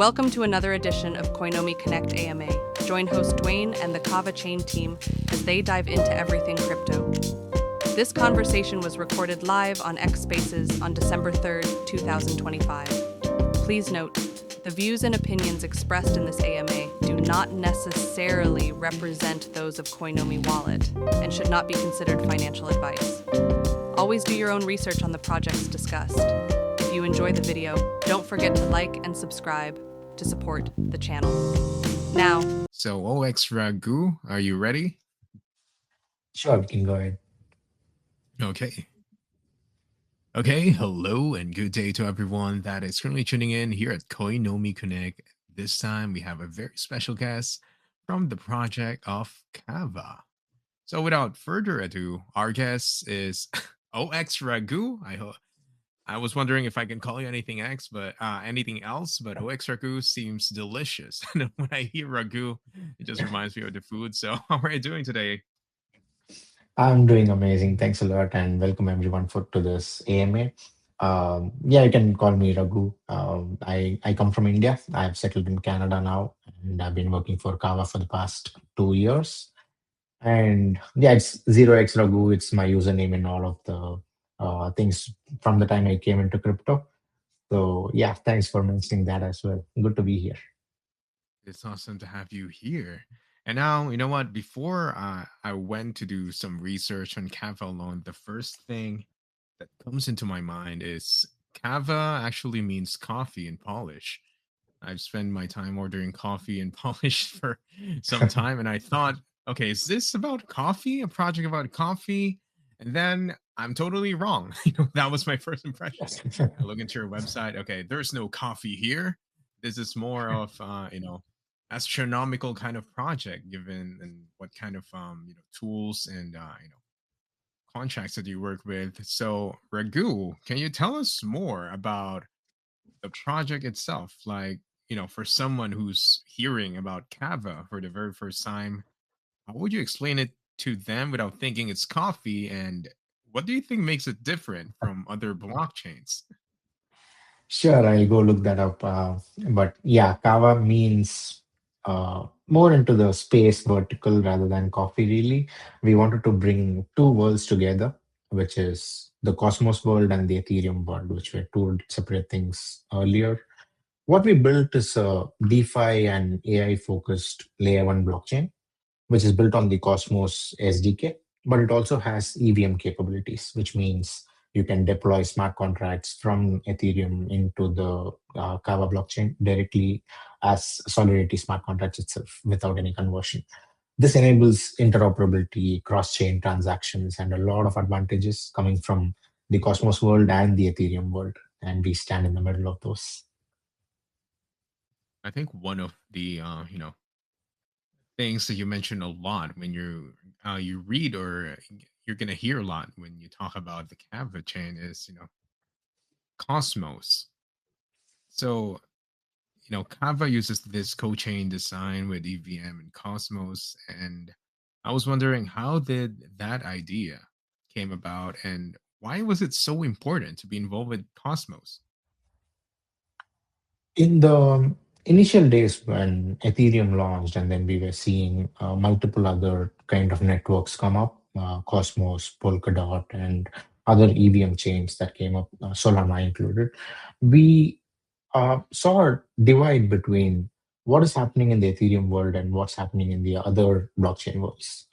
Welcome to another edition of Coinomi Connect AMA. Join host Duane and the Kava Chain team as they dive into everything crypto. This conversation was recorded live on X Spaces on December 3rd, 2025. Please note, the views and opinions expressed in this AMA do not necessarily represent those of coinomiwallet and should not be considered financial advice. Always do your own research on the projects discussed. If you enjoy the video, don't forget to like and subscribe to support the channel. Now, So OX Ragu, are you ready? Sure, we can go ahead. Okay. Okay, hello and good day to everyone that is currently tuning in here at Coinomi Connect. This time we have a very special guest from the project of Kava. So without further ado, our guest is OX Ragu. I was wondering if I can call you anything else, but OX Ragu seems delicious. And when I hear Ragu, it just reminds me of the food. So how are you doing today? I'm doing amazing. Thanks a lot, and welcome everyone to this AMA. Yeah, you can call me Raghu. I come from India. I've settled in Canada now, and I've been working for Kava for the past 2 years. And yeah, it's 0x Raghu. It's my username in all of the things from the time I came into crypto. So yeah, thanks for mentioning that as well. Good to be here. It's awesome to have you here. And now, you know what? Before I went to do some research on Kava alone, the first thing that comes into my mind is Kava actually means coffee in Polish. I've spent my time ordering coffee in Polish for some time, and I thought, okay, is this about coffee? A project about coffee? And then I'm totally wrong. That was my first impression. I look into your website. Okay, there's no coffee here. This is more of astronomical kind of project, given and what kind of tools and contracts that you work with. So Raghu, can you tell us more about the project itself? Like, for someone who's hearing about Kava for the very first time, how would you explain it to them without thinking it's coffee? And what do you think makes it different from other blockchains? Sure, I'll go look that up. But yeah, Kava means more into the space vertical rather than coffee, really. We wanted to bring two worlds together, which is the Cosmos world and the Ethereum world, which were two separate things earlier. What we built is a DeFi and AI focused layer one blockchain, which is built on the Cosmos SDK, but it also has EVM capabilities, which means you can deploy smart contracts from Ethereum into the Kava blockchain directly as Solidity smart contracts itself without any conversion. This enables interoperability, cross-chain transactions, and a lot of advantages coming from the Cosmos world and the Ethereum world. And we stand in the middle of those. I think one of the things that you mention a lot when you read, or you're gonna hear a lot when you talk about the Kava chain, is Cosmos. So Kava uses this co-chain design with EVM and Cosmos, and I was wondering, how did that idea came about, and why was it so important to be involved with Cosmos? In the initial days when Ethereum launched, and then we were seeing multiple other kind of networks come up, Cosmos, Polkadot, and other EVM chains that came up, Solana included, we saw a divide between what is happening in the Ethereum world and what's happening in the other blockchain worlds.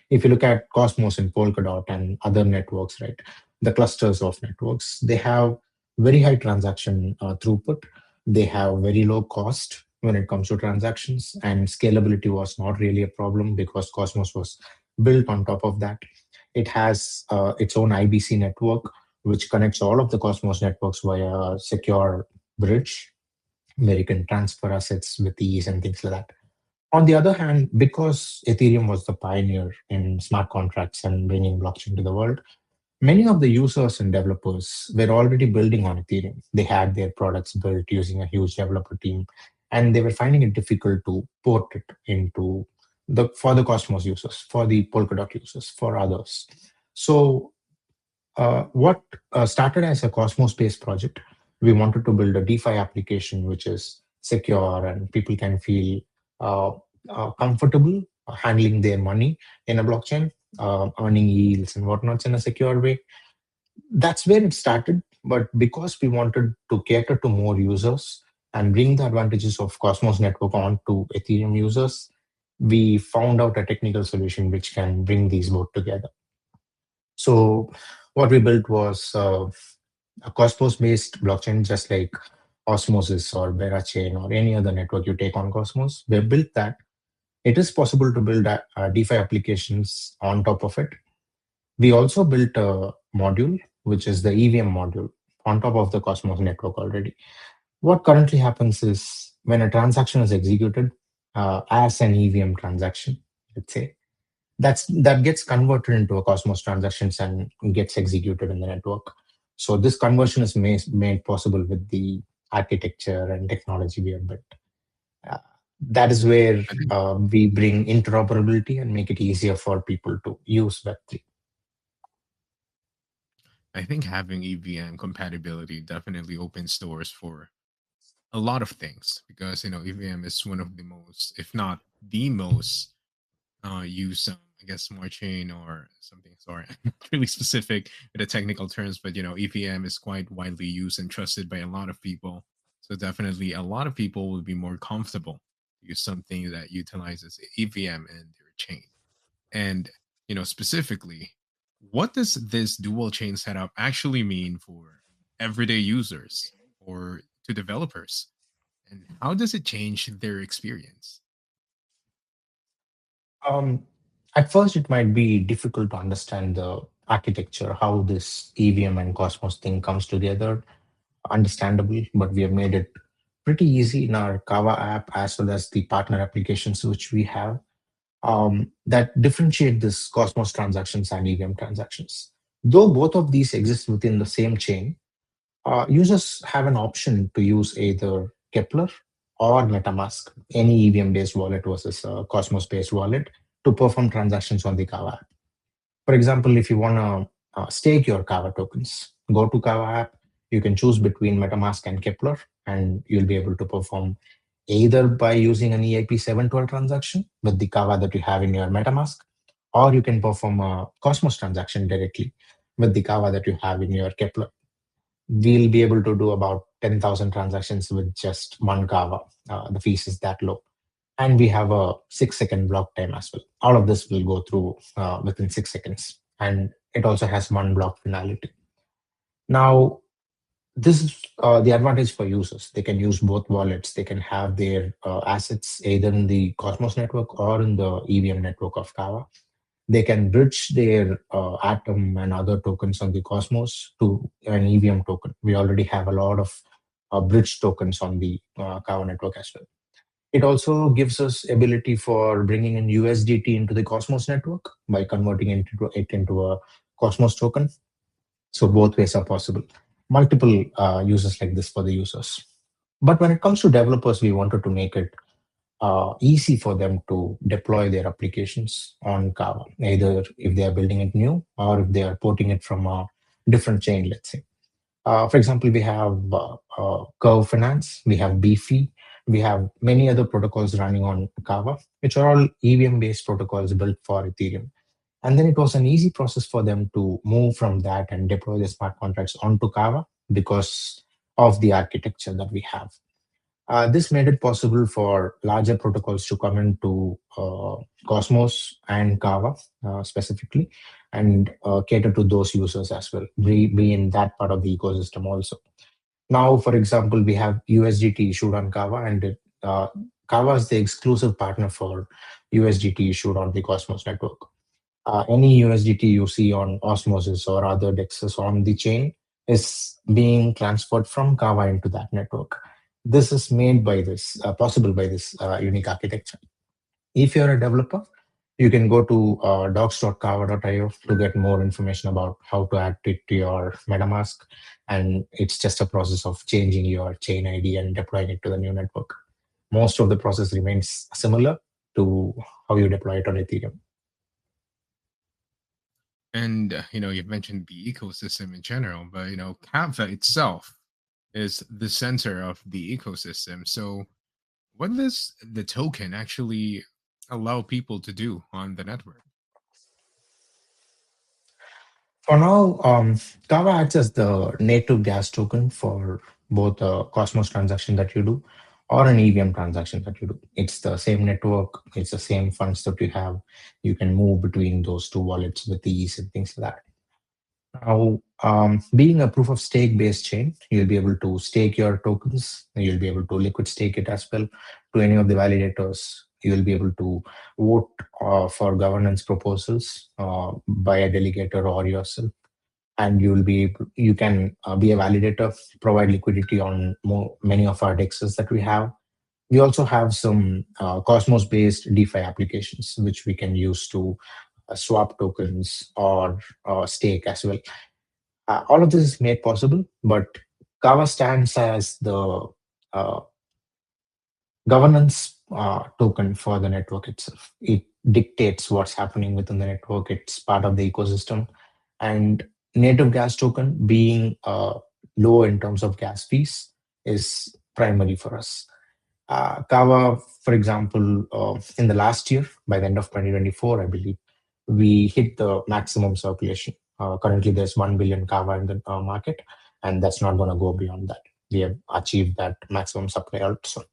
If you look at Cosmos and Polkadot and other networks, right, the clusters of networks, they have very high transaction throughput. They have very low cost when it comes to transactions, and scalability was not really a problem because Cosmos was built on top of that. It has its own IBC network, which connects all of the Cosmos networks via a secure bridge where you can transfer assets with ease and things like that. On the other hand, because Ethereum was the pioneer in smart contracts and bringing blockchain to the world, many of the users and developers were already building on Ethereum. They had their products built using a huge developer team, and they were finding it difficult to port it into for the Cosmos users, for the Polkadot users, for others. So what started as a Cosmos-based project, we wanted to build a DeFi application which is secure, and people can feel uh, comfortable handling their money in a blockchain, earning yields and whatnots in a secure way. That's where it started. But because we wanted to cater to more users and bring the advantages of Cosmos network on to Ethereum users, we found out a technical solution which can bring these both together. So what we built was a Cosmos-based blockchain, just like Osmosis or Chain or any other network you take on Cosmos. We built that. It is possible to build DeFi applications on top of it. We also built a module, which is the EVM module, on top of the Cosmos network already. What currently happens is when a transaction is executed as an EVM transaction, let's say, that gets converted into a Cosmos transactions and gets executed in the network. So this conversion is made possible with the architecture and technology we have built. Uh, that is where I think we bring interoperability and make it easier for people to use Web3. I think having EVM compatibility definitely opens doors for a lot of things because EVM is one of the most, if not the most, used I guess smart chain or something. Sorry, I'm not really specific with the technical terms, but EVM is quite widely used and trusted by a lot of people. So definitely, a lot of people will be more comfortable to use something that utilizes EVM in their chain. And specifically, what does this dual chain setup actually mean for everyday users or to developers? And how does it change their experience? Um, at first, it might be difficult to understand the architecture, how this EVM and Cosmos thing comes together. Understandable, but we have made it pretty easy in our Kava app as well as the partner applications which we have that differentiate this Cosmos transactions and EVM transactions. Though both of these exist within the same chain, users have an option to use either Kepler or MetaMask, any EVM-based wallet versus a Cosmos-based wallet, to perform transactions on the Kava app. For example, if you want to stake your Kava tokens, go to Kava app. You can choose between MetaMask and Kepler, and you'll be able to perform either by using an EIP 712 transaction with the Kava that you have in your MetaMask, or you can perform a Cosmos transaction directly with the Kava that you have in your Kepler. We'll be able to do about 10,000 transactions with just one Kava. The fees is that low. And we have a 6-second block time as well. All of this will go through within 6 seconds. And it also has one block finality. Now, this is the advantage for users. They can use both wallets. They can have their assets either in the Cosmos network or in the EVM network of Kava. They can bridge their Atom and other tokens on the Cosmos to an EVM token. We already have a lot of bridge tokens on the Kava network as well. It also gives us ability for bringing in USDT into the Cosmos network by converting it into a Cosmos token. So both ways are possible. Multiple uses like this for the users. But when it comes to developers, we wanted to make it easy for them to deploy their applications on Kava, either if they are building it new or if they are porting it from a different chain, let's say. For example, we have Curve Finance, we have Beefy, we have many other protocols running on Kava, which are all EVM-based protocols built for Ethereum. And then it was an easy process for them to move from that and deploy the smart contracts onto Kava because of the architecture that we have. This made it possible for larger protocols to come into Cosmos and Kava specifically and cater to those users as well, be in that part of the ecosystem also. Now, for example, we have USDT issued on Kava, and Kava is the exclusive partner for USDT issued on the Cosmos network. Any USDT you see on Osmosis or other dexes on the chain is being transferred from Kava into that network. This is made by this, possible by this unique architecture. If you're a developer, you can go to docs.kava.io to get more information about how to add it to your MetaMask. And it's just a process of changing your chain ID and deploying it to the new network. Most of the process remains similar to how you deploy it on Ethereum. And you've mentioned the ecosystem in general, but Canva itself is the center of the ecosystem. So, what does the token actually allow people to do on the network? For now, Kava acts as the native gas token for both a Cosmos transaction that you do or an EVM transaction that you do. It's the same network, it's the same funds that you have. You can move between those two wallets with ease and things like that. Now, being a proof of stake based chain, you'll be able to stake your tokens. You'll be able to liquid stake it as well to any of the validators. You'll be able to vote for governance proposals by a delegator or yourself, and you can be a validator, provide liquidity on many of our dexes that we have. We also have some Cosmos based DeFi applications which we can use to swap tokens or stake as well. All of this is made possible, but Kava stands as the uh, governance token for the network itself. It dictates what's happening within the network. It's part of the ecosystem. And native gas token being low in terms of gas fees is primary for us. Kava, for example, in the last year, by the end of 2024, I believe, we hit the maximum circulation. Currently, there's 1 billion Kava in the market, and that's not going to go beyond that. We have achieved that maximum supply also.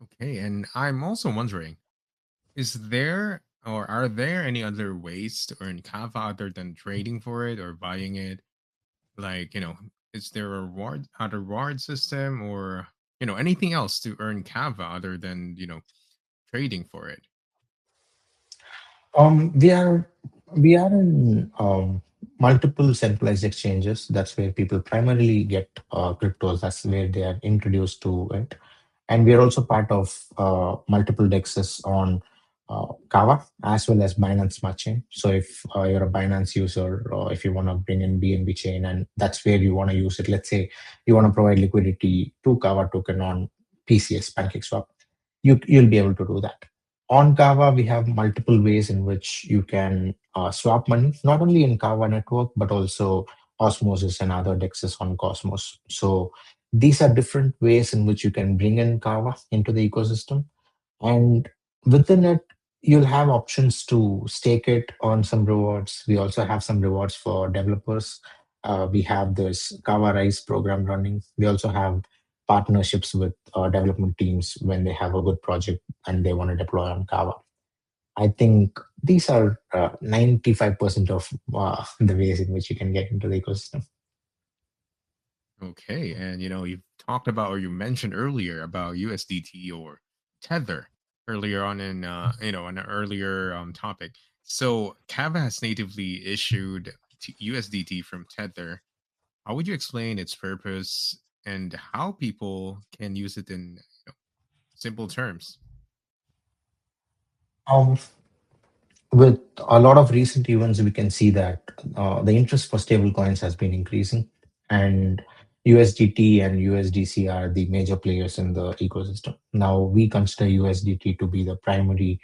Okay, and I'm also wondering, is there or are there any other ways to earn Kava other than trading for it or buying it? Like, is there a reward system or, anything else to earn Kava other than, trading for it? We are in multiple centralized exchanges. That's where people primarily get cryptos. That's where they are introduced to it. And we are also part of multiple dexes on Kava as well as Binance Smart Chain. So if you're a Binance user, or if you want to bring in BNB chain, and that's where you want to use it. Let's say you want to provide liquidity to Kava token on PCS PancakeSwap, you'll be able to do that. On Kava, we have multiple ways in which you can swap money, not only in Kava network, but also Osmosis and other dexes on Cosmos. So these are different ways in which you can bring in Kava into the ecosystem. And within it, you'll have options to stake it on some rewards. We also have some rewards for developers. We have this Kava Rise program running. We also have partnerships with development teams when they have a good project and they want to deploy on Kava. I think these are 95% of the ways in which you can get into the ecosystem. Okay, and you talked about or you mentioned earlier about USDT or Tether earlier on in an earlier topic. So Kava has natively issued USDT from Tether. How would you explain its purpose and how people can use it in simple terms? Um, with a lot of recent events, we can see that the interest for stable coins has been increasing, and USDT and USDC are the major players in the ecosystem. Now, we consider USDT to be the primary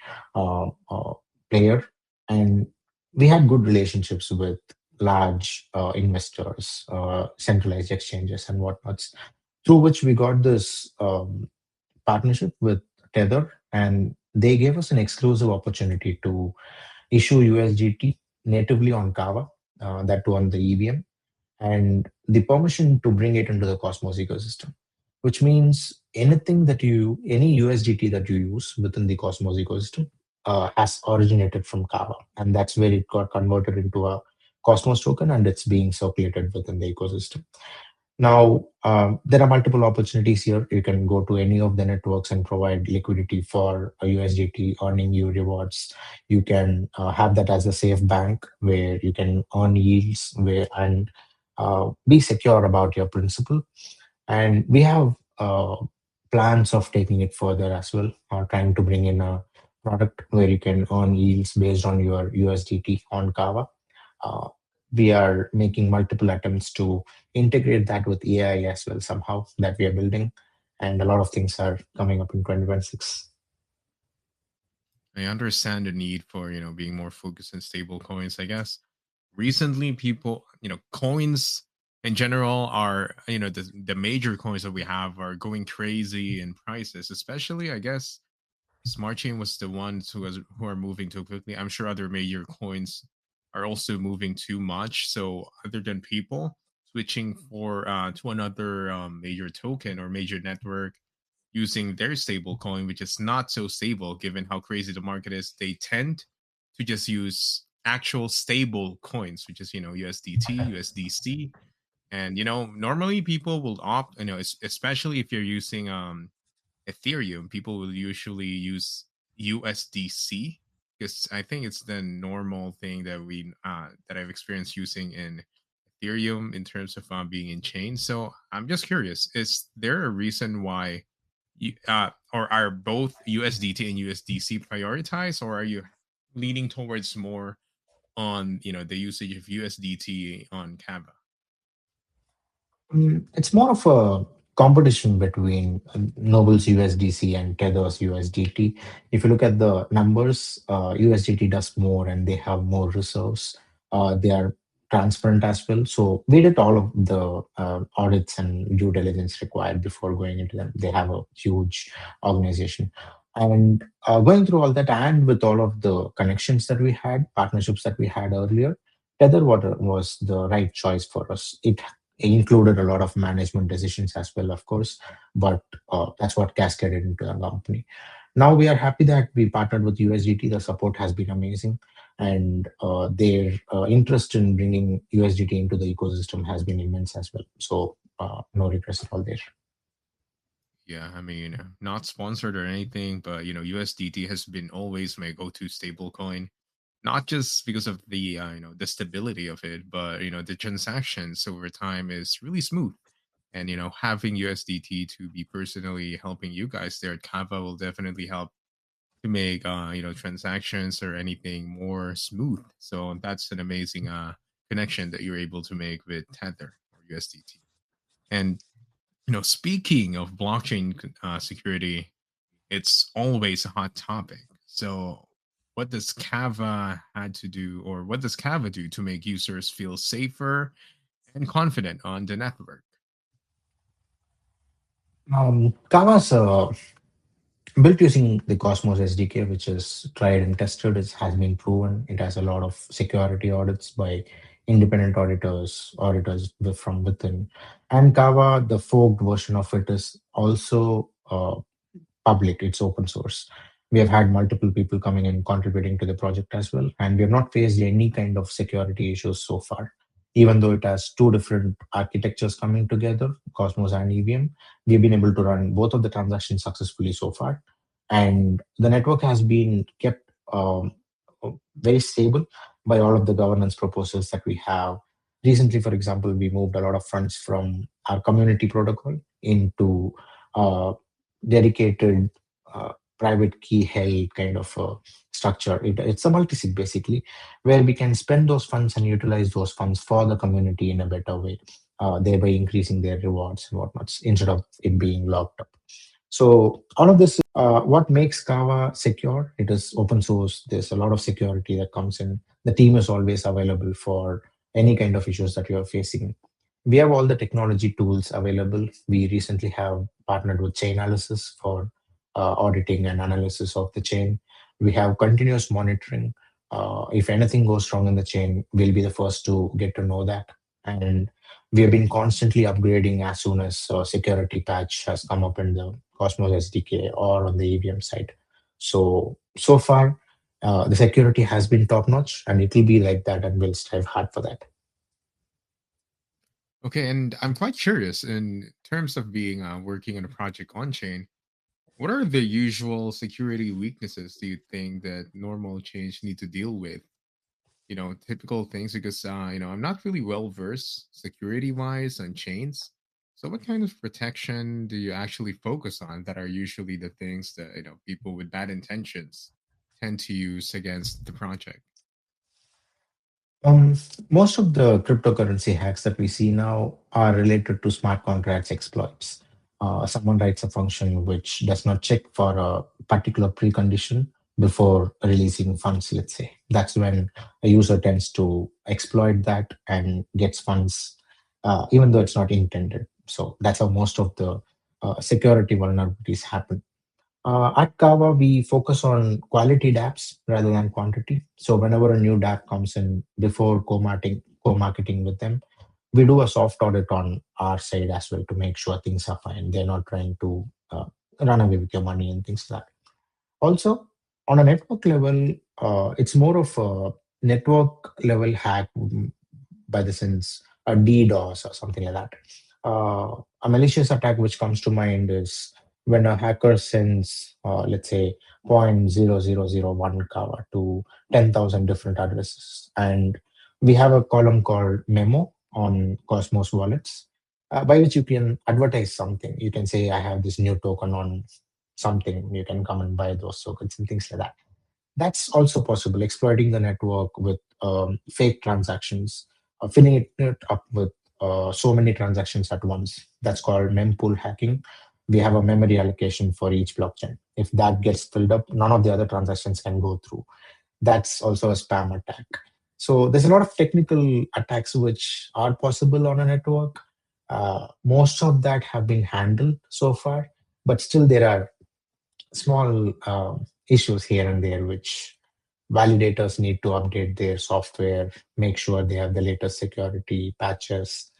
player, and we had good relationships with large investors, centralized exchanges, and whatnots, through which we got this partnership with Tether, and they gave us an exclusive opportunity to issue USDT natively on Kava, that too on the EVM, and the permission to bring it into the Cosmos ecosystem, which means any USDT that you use within the Cosmos ecosystem has originated from Kava, and that's where it got converted into a Cosmos token, and it's being circulated within the ecosystem. Now, there are multiple opportunities here. You can go to any of the networks and provide liquidity for a USDT, earning you rewards. You can have that as a safe bank where you can earn yields and be secure about your principal. And we have plans of taking it further as well, trying to bring in a product where you can earn yields based on your USDT on Kava. Uh, we are making multiple attempts to integrate that with AI as well somehow that we are building, and a lot of things are coming up in 2026. I understand the need for being more focused on stable coins. I guess recently people coins in general are the major coins that we have are going crazy in prices, especially I guess Smart Chain was the ones who are moving too quickly. I'm sure other major coins are also moving too much. So other than people switching for to another major token or major network using their stable coin, which is not so stable given how crazy the market is, they tend to just use actual stable coins, which is USDT, USDC, and normally people will opt, especially if you're using Ethereum, people will usually use USDC because I think it's the normal thing that I've experienced using in Ethereum in terms of being in chain. So I'm just curious: is there a reason why or are both USDT and USDC prioritized, or are you leaning towards more on the usage of USDT on Kava? It's more of a competition between Noble's USDC and Tether's USDT. If you look at the numbers, USDT does more and they have more reserves. They are transparent as well. So we did all of the audits and due diligence required before going into them. They have a huge organization. And going through all that, and with all of the connections that we had, partnerships that we had earlier, Tether Water was the right choice for us. It included a lot of management decisions as well, of course, but that's what cascaded into the company. Now we are happy that we partnered with USDT. The support has been amazing, and their interest in bringing USDT into the ecosystem has been immense as well. So no regrets at all there. Yeah, I mean, not sponsored or anything, but USDT has been always my go-to stable coin, not just because of the the stability of it, but the transactions over time is really smooth. And having USDT to be personally helping you guys there at Kava will definitely help to make transactions or anything more smooth. So that's an amazing connection that you're able to make with Tether or USDT. And speaking of blockchain security, it's always a hot topic. So, what does Kava had to do, or what does Kava do to make users feel safer and confident on the network? Kava's built using the Cosmos SDK, which is tried and tested. It has been proven. It has a lot of security audits by independent auditors from within. And Kava, the forked version of it, is also public. It's open source. We have had multiple people coming and contributing to the project as well, and we have not faced any kind of security issues so far. Even though it has two different architectures coming together, Cosmos and EVM, we've been able to run both of the transactions successfully so far. And the network has been kept very stable by all of the governance proposals that we have. Recently, for example, we moved a lot of funds from our community protocol into dedicated private key held kind of structure. It's a multi-sig basically, where we can spend those funds and utilize those funds for the community in a better way, thereby increasing their rewards and whatnot instead of it being locked up. So all of this, what makes Kava secure? It is open source. There's a lot of security that comes in. The team is always available for any kind of issues that you are facing. We have all the technology tools available. We recently have partnered with Chainalysis for auditing and analysis of the chain. We have continuous monitoring. If anything goes wrong in the chain, we'll be the first to get to know that. And we have been constantly upgrading as soon as a security patch has come up in the Cosmos SDK or on the EVM side. So far, the security has been top notch, and it will be like that, and we'll strive hard for that. Okay, and I'm quite curious in terms of being working on a project on chain. What are the usual security weaknesses do you think that normal chains need to deal with? Typical things because I'm not really well versed security wise on chains. So what kind of protection do you actually focus on that are usually the things that people with bad intentions tend to use against the project? Um, Most of the cryptocurrency hacks that we see now are related to smart contracts exploits. Someone writes a function which does not check for a particular precondition before releasing funds, let's say. That's when a user tends to exploit that and gets funds even though it's not intended. So that's how most of the security vulnerabilities happen. At Kava, we focus on quality dApps rather than quantity. So whenever a new dApp comes in, before co-marketing with them, we do a soft audit on our side as well to make sure things are fine. They're not trying to run away with your money and things like that. Also, on a network level, it's more of a network level hack, by the sense a DDoS or something like that. A malicious attack which comes to mind is when a hacker sends, let's say, 0.0001 cover to 10,000 different addresses. And we have a column called memo on Cosmos wallets, by which you can advertise something. You can say, I have this new token on something. You can come and buy those tokens and things like that. That's also possible, exploiting the network with fake transactions, filling it up with so many transactions at once. That's called mempool hacking. We have a memory allocation for each blockchain. If that gets filled up, none of the other transactions can go through. That's also a spam attack. So there's a lot of technical attacks which are possible on a network. Most of that have been handled so far, but still there are small issues here and there which validators need to update their software, make sure they have the latest security patches,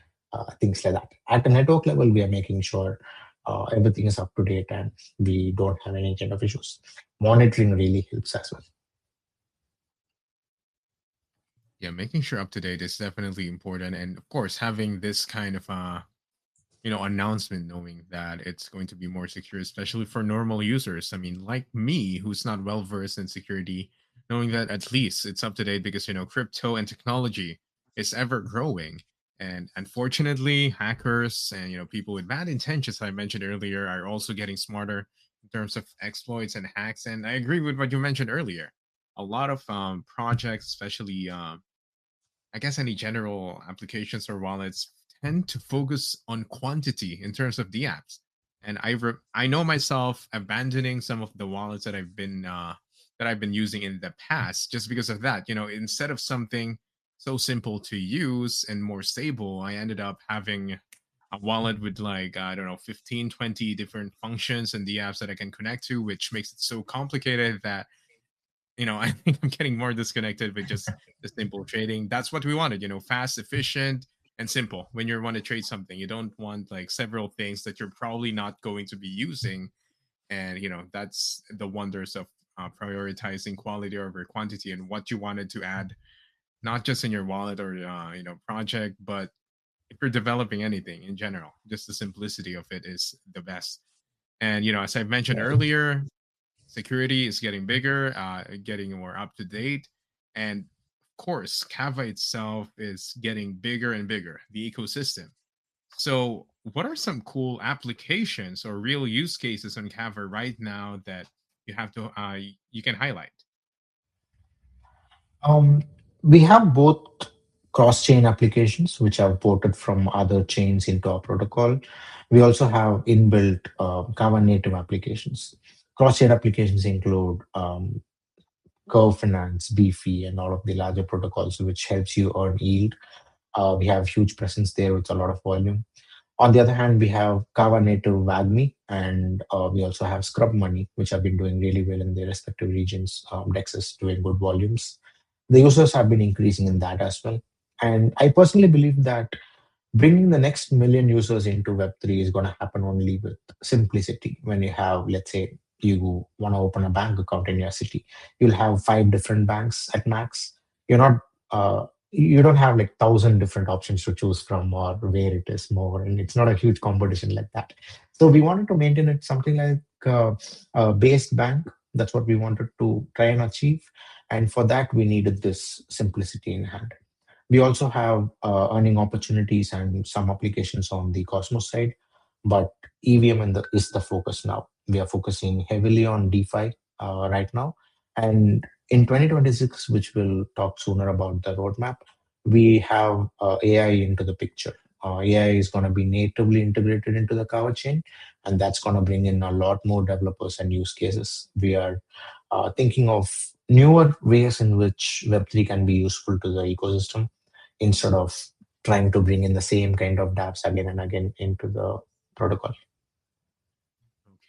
things like that. At a network level, we are making sure everything is up to date and we don't have any kind of issues. Monitoring really helps as well. Yeah, making sure up to date is definitely important, and of course, having this kind of announcement, knowing that it's going to be more secure, especially for normal users. I mean, like me, who's not well versed in security, knowing that at least it's up to date because crypto and technology is ever growing. And unfortunately, hackers and people with bad intentions, I mentioned earlier, are also getting smarter in terms of exploits and hacks. And I agree with what you mentioned earlier. A lot of projects, especially I guess any general applications or wallets, tend to focus on quantity in terms of the apps. And I know myself abandoning some of the wallets that I've been using in the past just because of that. Instead of something so simple to use and more stable, I ended up having a wallet with, like, I don't know, 15, 20 different functions and the apps that I can connect to, which makes it so complicated that I think I'm getting more disconnected with just the simple trading. That's what we wanted, fast, efficient, and simple. When you want to trade something, you don't want like several things that you're probably not going to be using. And, that's the wonders of prioritizing quality over quantity and what you wanted to add, not just in your wallet or, project, but if you're developing anything in general, just the simplicity of it is the best. And, as I mentioned earlier, security is getting bigger, getting more up to date, and of course, Kava itself is getting bigger and bigger. The ecosystem. So, what are some cool applications or real use cases on Kava right now that you can highlight? Um, we have both cross-chain applications which are ported from other chains into our protocol. We also have inbuilt Kava native applications. Cross-chain applications include Curve Finance, Beefy, and all of the larger protocols, which helps you earn yield. We have huge presence there with a lot of volume. On the other hand, we have Kava native WAGMI, and we also have Scrub Money, which have been doing really well in their respective regions. Dex is doing good volumes. The users have been increasing in that as well. And I personally believe that bringing the next million users into Web3 is going to happen only with simplicity. When you have, let's say, you want to open a bank account in your city, you'll have 5 different banks at max. You don't have like 1,000 different options to choose from or where it is more, and it's not a huge competition like that. So we wanted to maintain it something like a based bank. That's what we wanted to try and achieve, and for that we needed this simplicity in hand. We also have earning opportunities and some applications on the Cosmos side, but EVM is the focus now. We are focusing heavily on DeFi right now. And in 2026, which we'll talk sooner about the roadmap, we have AI into the picture. AI is going to be natively integrated into the Kava chain, and that's going to bring in a lot more developers and use cases. We are thinking of newer ways in which Web3 can be useful to the ecosystem instead of trying to bring in the same kind of dApps again and again into the protocol.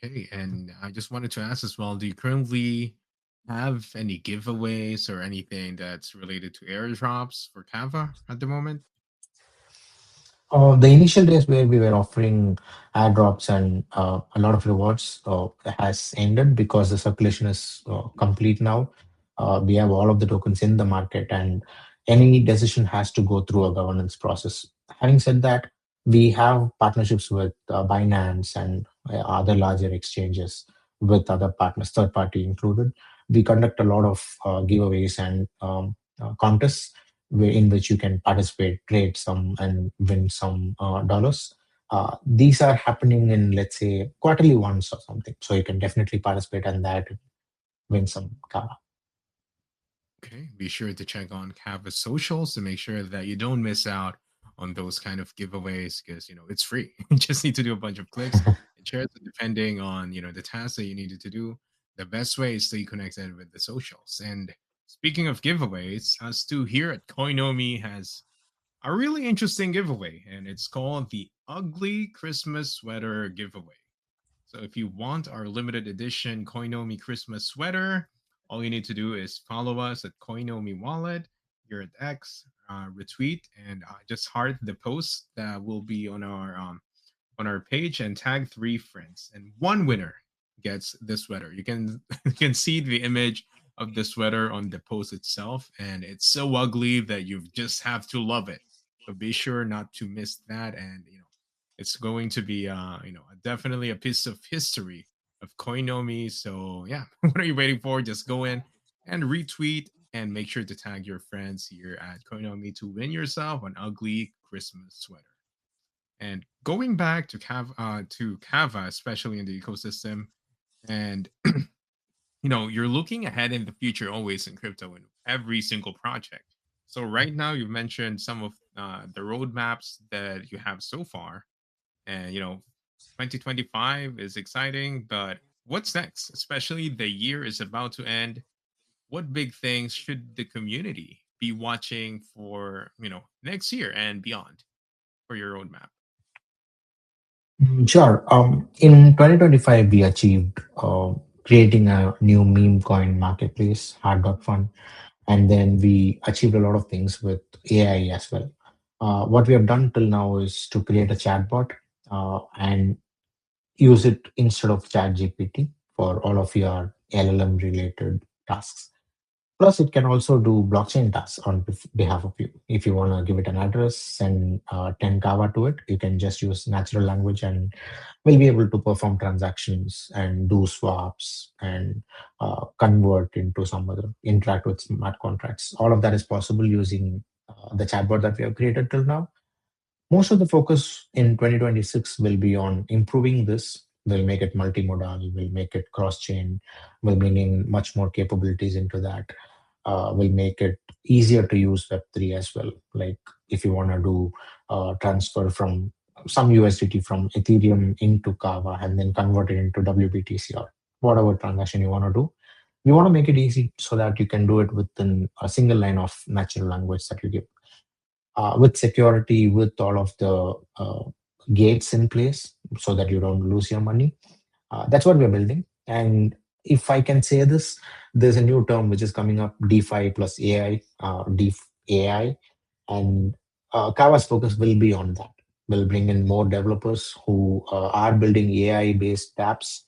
Okay, and I just wanted to ask as well, do you currently have any giveaways or anything that's related to airdrops for Kava at the moment? The initial days where we were offering airdrops and a lot of rewards has ended because the circulation is complete now. We have all of the tokens in the market, and any decision has to go through a governance process. Having said that, we have partnerships with Binance and other larger exchanges with other partners, third party included. We conduct a lot of giveaways and contests in which you can participate, trade some, and win some dollars. These are happening in, let's say, quarterly once or something. So you can definitely participate in that, win some Kava. Okay, be sure to check on Kava's socials to make sure that you don't miss out on those kind of giveaways because it's free. You just need to do a bunch of clicks and shares. Depending on the tasks that you needed to do, the best way is stay connected with the socials. And speaking of giveaways, us two here at Coinomi has a really interesting giveaway, and it's called the Ugly Christmas Sweater Giveaway. So if you want our limited edition Coinomi Christmas sweater, all you need to do is follow us at coinomiwallet. You're at X, retweet, and just heart the post that will be on our page and tag 3 friends, and one winner gets the sweater. You can you can see the image of the sweater on the post itself, and it's so ugly that you just have to love it. So be sure not to miss that, and it's going to be definitely a piece of history of Koinomi. So yeah, what are you waiting for? Just go in and retweet and make sure to tag your friends here at Koinomi to win yourself an ugly Christmas sweater. And going back to Kava, especially in the ecosystem, and you're looking ahead in the future always in crypto in every single project. So right now you've mentioned some of the roadmaps that you have so far, and 2025 is exciting, but what's next? Especially the year is about to end. What big things should the community be watching for next year and beyond for your roadmap? Sure. In 2025, we achieved creating a new meme coin marketplace, hard.fun, and then we achieved a lot of things with AI as well. What we have done till now is to create a chatbot and use it instead of ChatGPT for all of your LLM related tasks. Plus, it can also do blockchain tasks on behalf of you. If you want to give it an address, send 10 Kava to it, you can just use natural language and will be able to perform transactions and do swaps and convert into some other, interact with smart contracts. All of that is possible using the chatbot that we have created till now. Most of the focus in 2026 will be on improving this. We'll make it multimodal, we'll make it cross-chain, we'll bring in much more capabilities into that. Will make it easier to use Web3 as well. Like if you want to do transfer from some USDT from Ethereum into Kava and then convert it into WBTC or whatever transaction you want to do, we want to make it easy so that you can do it within a single line of natural language that you give with security, with all of the gates in place so that you don't lose your money. That's what we're building. And if I can say this, there's a new term which is coming up, DeFi plus AI, DeFi AI, and Kava's focus will be on that. We'll bring in more developers who are building AI-based apps.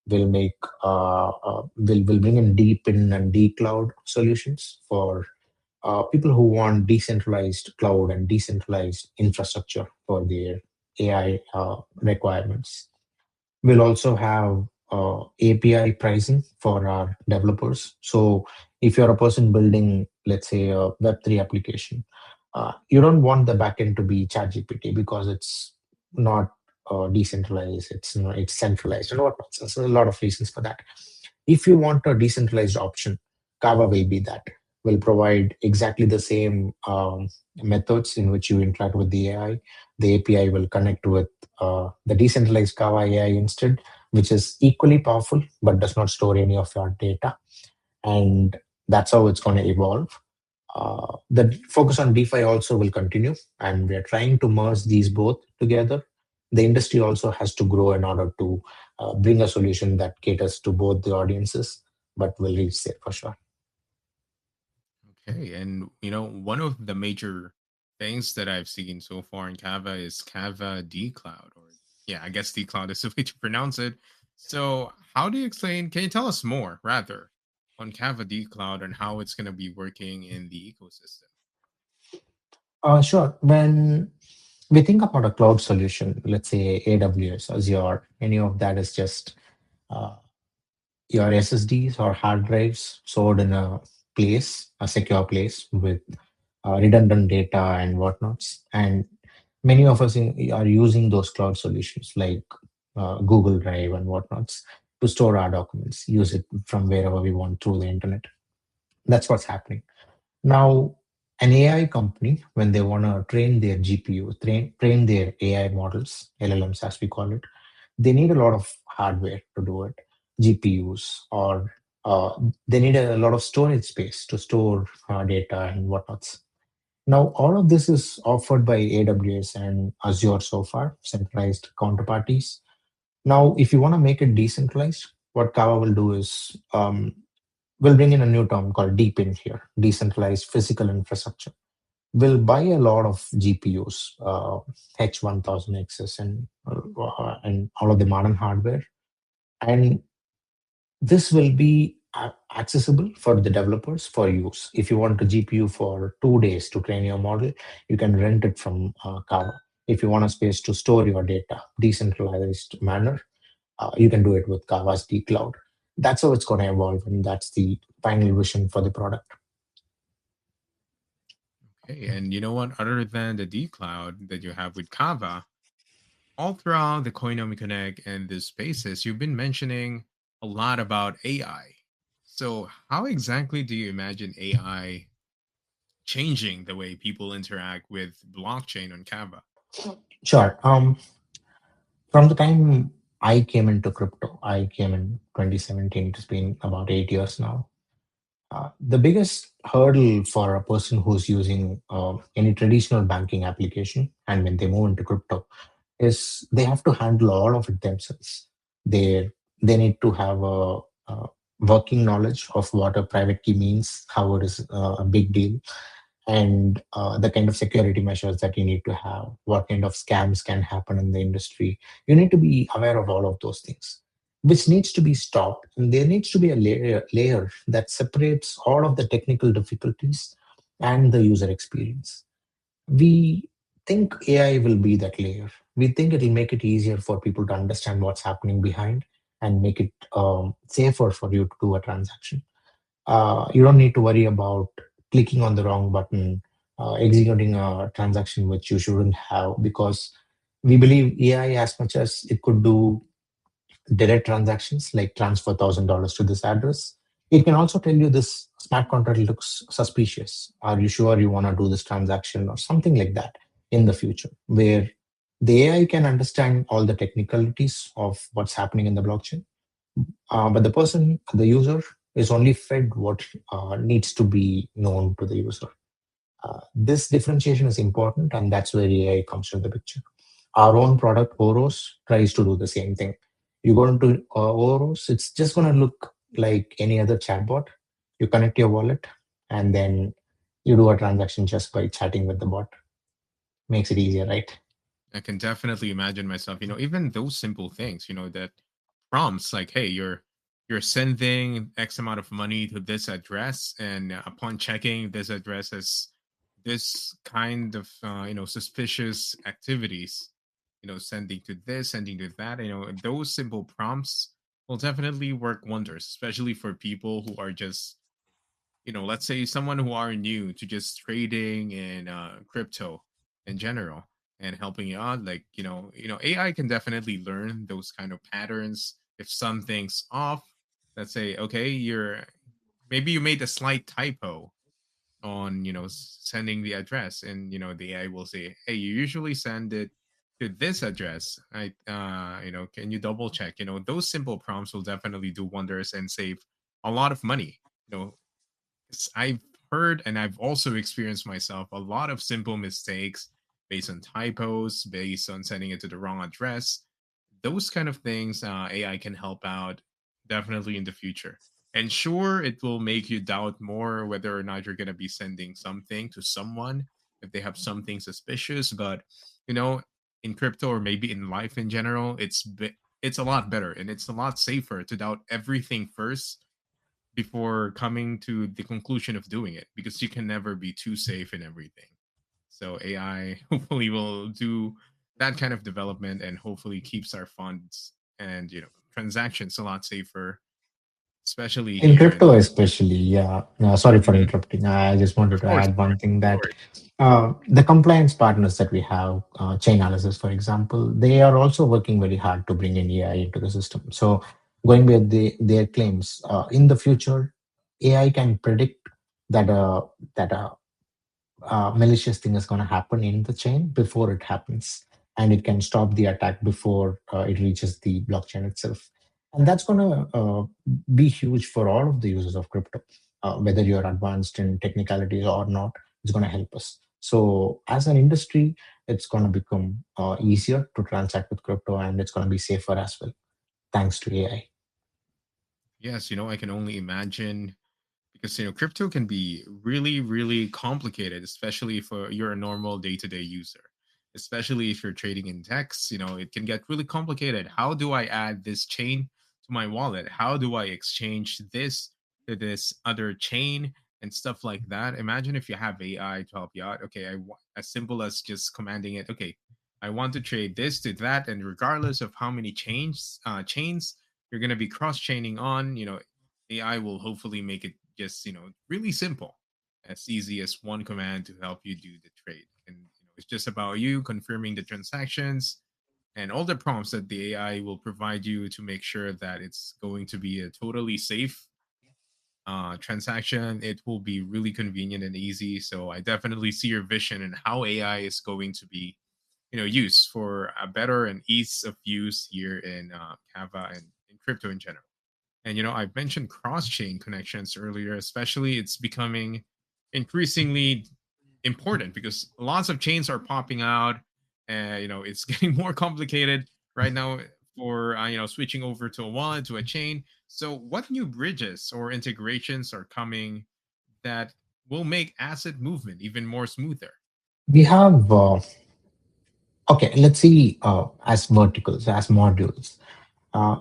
We'll bring in deep in and D cloud solutions for people who want decentralized cloud and decentralized infrastructure for their AI requirements. We'll also have API pricing for our developers. So if you're a person building, let's say, a Web3 application, you don't want the backend to be ChatGPT because it's not decentralized. It's centralized and whatnot. So there's a lot of reasons for that. If you want a decentralized option, Kava will be that. Will provide exactly the same methods in which you interact with the AI. The API will connect with the decentralized Kava AI instead, which is equally powerful but does not store any of your data. And that's how it's going to evolve. The focus on DeFi also will continue, and we are trying to merge these both together. The industry also has to grow in order to bring a solution that caters to both the audiences, but will reach there for sure. Okay, and one of the major things that I've seen so far in Kava is Kava D Cloud, or yeah, I guess D Cloud is the way to pronounce it. So, how do you explain? Can you tell us more, rather, on Kava D Cloud and how it's going to be working in the ecosystem? Sure. When we think about a cloud solution, let's say AWS, Azure, any of that is just uh, your SSDs or hard drives stored in a place, a secure place with redundant data and whatnots. And many of us are using those cloud solutions like Google Drive and whatnots to store our documents, use it from wherever we want through the internet. That's what's happening. Now, an AI company, when they want to train their GPU, train their AI models, LLMs as we call it, they need a lot of hardware to do it, GPUs, or they need a lot of storage space to store data and whatnots. Now, all of this is offered by AWS and Azure so far, centralized counterparties. Now, if you want to make it decentralized, what Kava will do is we'll bring in a new term called DePIN here, decentralized physical infrastructure. We'll buy a lot of GPUs, H1000Xs, and all of the modern hardware, and this will be accessible for the developers for use. If you want a GPU for 2 days to train your model, you can rent it from Kava. If you want a space to store your data, decentralized manner, you can do it with Kava's D Cloud. That's how it's going to evolve, and that's the final vision for the product. Okay, and you know what? Other than the D Cloud that you have with Kava, all throughout the Coinomi Connect and the spaces, you've been mentioning a lot about AI. So, how exactly do you imagine AI changing the way people interact with blockchain on Kava? Sure. From the time I came into crypto, I came in 2017. It's been about 8 years now. The biggest hurdle for a person who's using any traditional banking application and when they move into crypto is they have to handle all of it themselves. They they need to have a working knowledge of what a private key means, how it is a big deal, and the kind of security measures that you need to have, what kind of scams can happen in the industry. You need to be aware of all of those things, which needs to be stopped. And there needs to be a layer that separates all of the technical difficulties and the user experience. We think AI will be that layer. We think it'll make it easier for people to understand what's happening behind and make it safer for you to do a transaction. You don't need to worry about clicking on the wrong button, executing a transaction which you shouldn't have, because we believe AI, as much as it could do direct transactions like transfer $1,000 to this address, it can also tell you this smart contract looks suspicious. Are you sure you want to do this transaction or something like that in the future, where the AI can understand all the technicalities of what's happening in the blockchain, but the person, the user, is only fed what needs to be known to the user. This differentiation is important, and that's where AI comes into the picture. Our own product, Oros, tries to do the same thing. You go into Oros, it's just going to look like any other chatbot. You connect your wallet, and then you do a transaction just by chatting with the bot. Makes it easier, right? I can definitely imagine myself, even those simple things, that prompts like, hey, you're sending X amount of money to this address, and upon checking, this address has this kind of suspicious activities, sending to this, sending to that. Those simple prompts will definitely work wonders, especially for people who are just, let's say someone who are new to just trading in crypto in general and helping you out. Like, AI can definitely learn those kind of patterns. If something's off, let's say, okay, maybe you made a slight typo on, sending the address, and the AI will say, hey, you usually send it to this address. Can you double check? Those simple prompts will definitely do wonders and save a lot of money. 'Cause I've heard and I've also experienced myself a lot of simple mistakes based on typos, based on sending it to the wrong address. Those kind of things, AI can help out definitely in the future. And sure, it will make you doubt more whether or not you're going to be sending something to someone if they have something suspicious. But you know, in crypto or maybe in life in general, it's a lot better and it's a lot safer to doubt everything first before coming to the conclusion of doing it, because you can never be too safe in everything. So AI hopefully will do that kind of development and hopefully keeps our funds and transactions a lot safer, especially In here in crypto, especially, yeah. Sorry for Mhm. interrupting. I just wanted Of to course, add one thing no that worries. the compliance partners that we have, chain analysis, for example, they are also working very hard to bring in AI into the system. So, going with their claims, in the future, AI can predict that malicious thing is going to happen in the chain before it happens, and it can stop the attack before it reaches the blockchain itself. And that's going to be huge for all of the users of crypto. Whether you're advanced in technicalities or not, it's going to help us. So as an industry, it's going to become easier to transact with crypto, and it's going to be safer as well, thanks to AI. Yes, I can only imagine, because crypto can be really really complicated, especially if you're a normal day-to-day user, especially if you're trading in text. It can get really complicated. How do I add this chain to my wallet? How do I exchange this to this other chain and stuff like that? Imagine if you have AI to help you out. Okay, as simple as just commanding it, okay, I want to trade this to that, and regardless of how many chains you're going to be cross-chaining on, AI will hopefully make it just really simple, as easy as one command to help you do the trade. And it's just about you confirming the transactions and all the prompts that the AI will provide you to make sure that it's going to be a totally safe transaction. It will be really convenient and easy. So I definitely see your vision and how AI is going to be used for a better and ease of use here in Kava and in crypto in general. And I've mentioned cross-chain connections earlier, especially it's becoming increasingly important because lots of chains are popping out, and it's getting more complicated right now for switching over to a wallet to a chain. So what new bridges or integrations are coming that will make asset movement even more smoother? We have okay. Let's see, as verticals, as modules.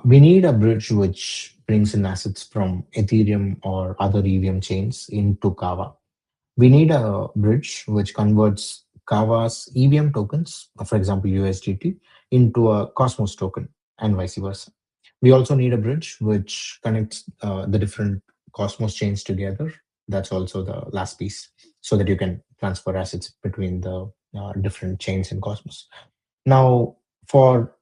We need a bridge which brings in assets from Ethereum or other EVM chains into Kava. We need a bridge which converts Kava's EVM tokens, for example USDT, into a Cosmos token and vice versa. We also need a bridge which connects the different Cosmos chains together. That's also the last piece, so that you can transfer assets between the different chains in Cosmos. Now, for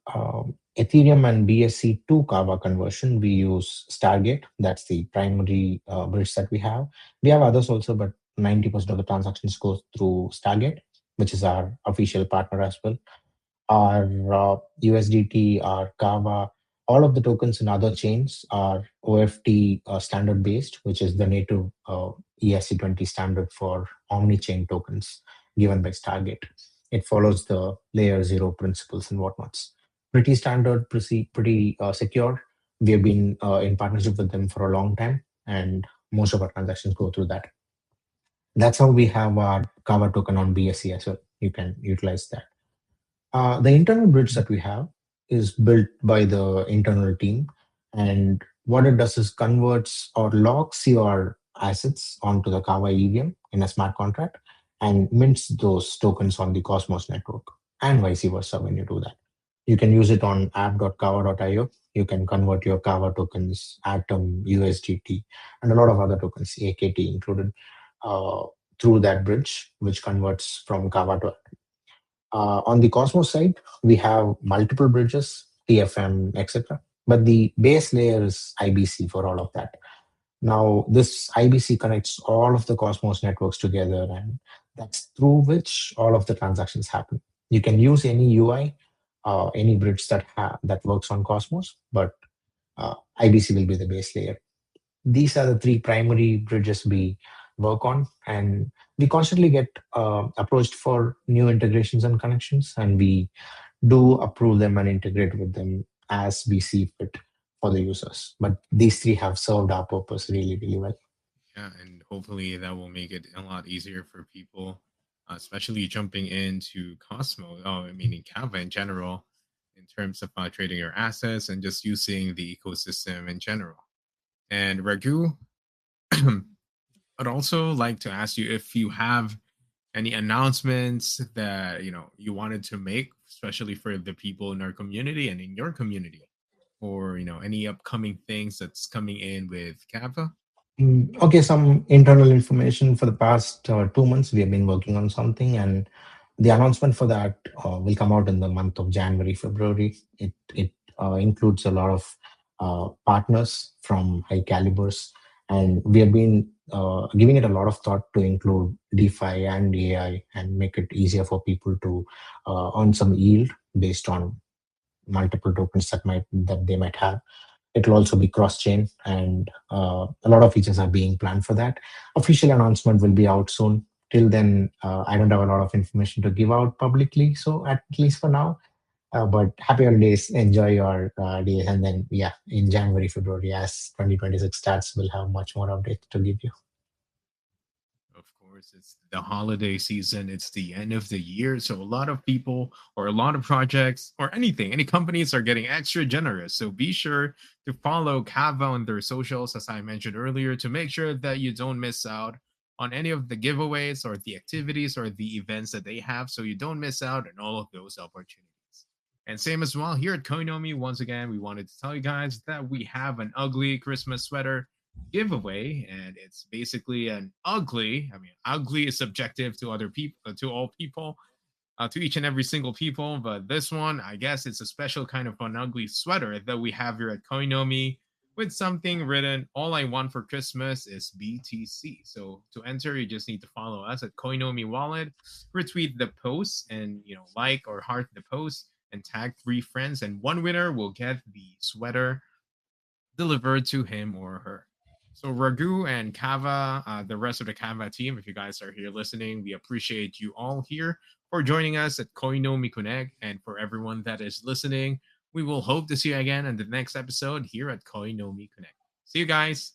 Ethereum and BSC to Kava conversion, we use Stargate. That's the primary bridge that we have. We have others also, but 90% of the transactions go through Stargate, which is our official partner as well. Our USDT, our Kava, all of the tokens in other chains are OFT standard based, which is the native ERC20 standard for omni-chain tokens given by Stargate. It follows the layer zero principles and whatnots. Pretty standard, pretty secure. We have been in partnership with them for a long time, and most of our transactions go through that. That's how we have our Kava token on BSC as well. You can utilize that. The internal bridge that we have is built by the internal team, and what it does is converts or locks your assets onto the Kava EVM in a smart contract and mints those tokens on the Cosmos network, and vice versa. When you do that, you can use it on app.kava.io. You can convert your Kava tokens, Atom, USDT, and a lot of other tokens, AKT included, uh, through that bridge, which converts from Kava to on the Cosmos side, we have multiple bridges, TFM, etc. But the base layer is IBC for all of that. Now, this IBC connects all of the Cosmos networks together, and that's through which all of the transactions happen. You can use any UI, any bridge that works on Cosmos, but IBC will be the base layer. These are the three primary bridges we work on. And we constantly get approached for new integrations and connections, and we do approve them and integrate with them as we see fit for the users. But these three have served our purpose really, really well. Yeah, and hopefully that will make it a lot easier for people, especially jumping into Cosmo. Oh, I mean, in Kava in general, in terms of trading your assets and just using the ecosystem in general. And Raghu, I'd also like to ask you if you have any announcements that you wanted to make, especially for the people in our community and in your community, or any upcoming things that's coming in with Kava. Okay, some internal information. For the past 2 months, we have been working on something, and the announcement for that will come out in the month of January, February. It includes a lot of partners from high calibers, and we have been giving it a lot of thought to include DeFi and AI and make it easier for people to earn some yield based on multiple tokens that they might have. It will also be cross-chain, and a lot of features are being planned for that. Official announcement will be out soon. Till then, I don't have a lot of information to give out publicly, so at least for now. But happy holidays, enjoy your days, and then yeah, in January, February, as 2026 starts, we'll have much more updates to give you. Of course, it's the holiday season. It's the end of the year. So a lot of people or a lot of projects or anything, any companies are getting extra generous. So be sure to follow Kava on their socials, as I mentioned earlier, to make sure that you don't miss out on any of the giveaways or the activities or the events that they have. So you don't miss out on all of those opportunities. And same as well here at Coinomi, once again, we wanted to tell you guys that we have an ugly Christmas sweater giveaway, and it's basically an ugly, I mean, ugly is subjective to other people, to all people, to each and every single people, but this one, I guess it's a special kind of an ugly sweater that we have here at Koinomi with something written, all I want for Christmas is BTC. So to enter, you just need to follow us at coinomiwallet, retweet the post, and like or heart the post and tag 3 friends, and one winner will get the sweater delivered to him or her. So Raghu and Kava, the rest of the Kava team, if you guys are here listening, we appreciate you all here for joining us at Koinomi Connect. And for everyone that is listening, we will hope to see you again in the next episode here at Koinomi Connect. See you guys.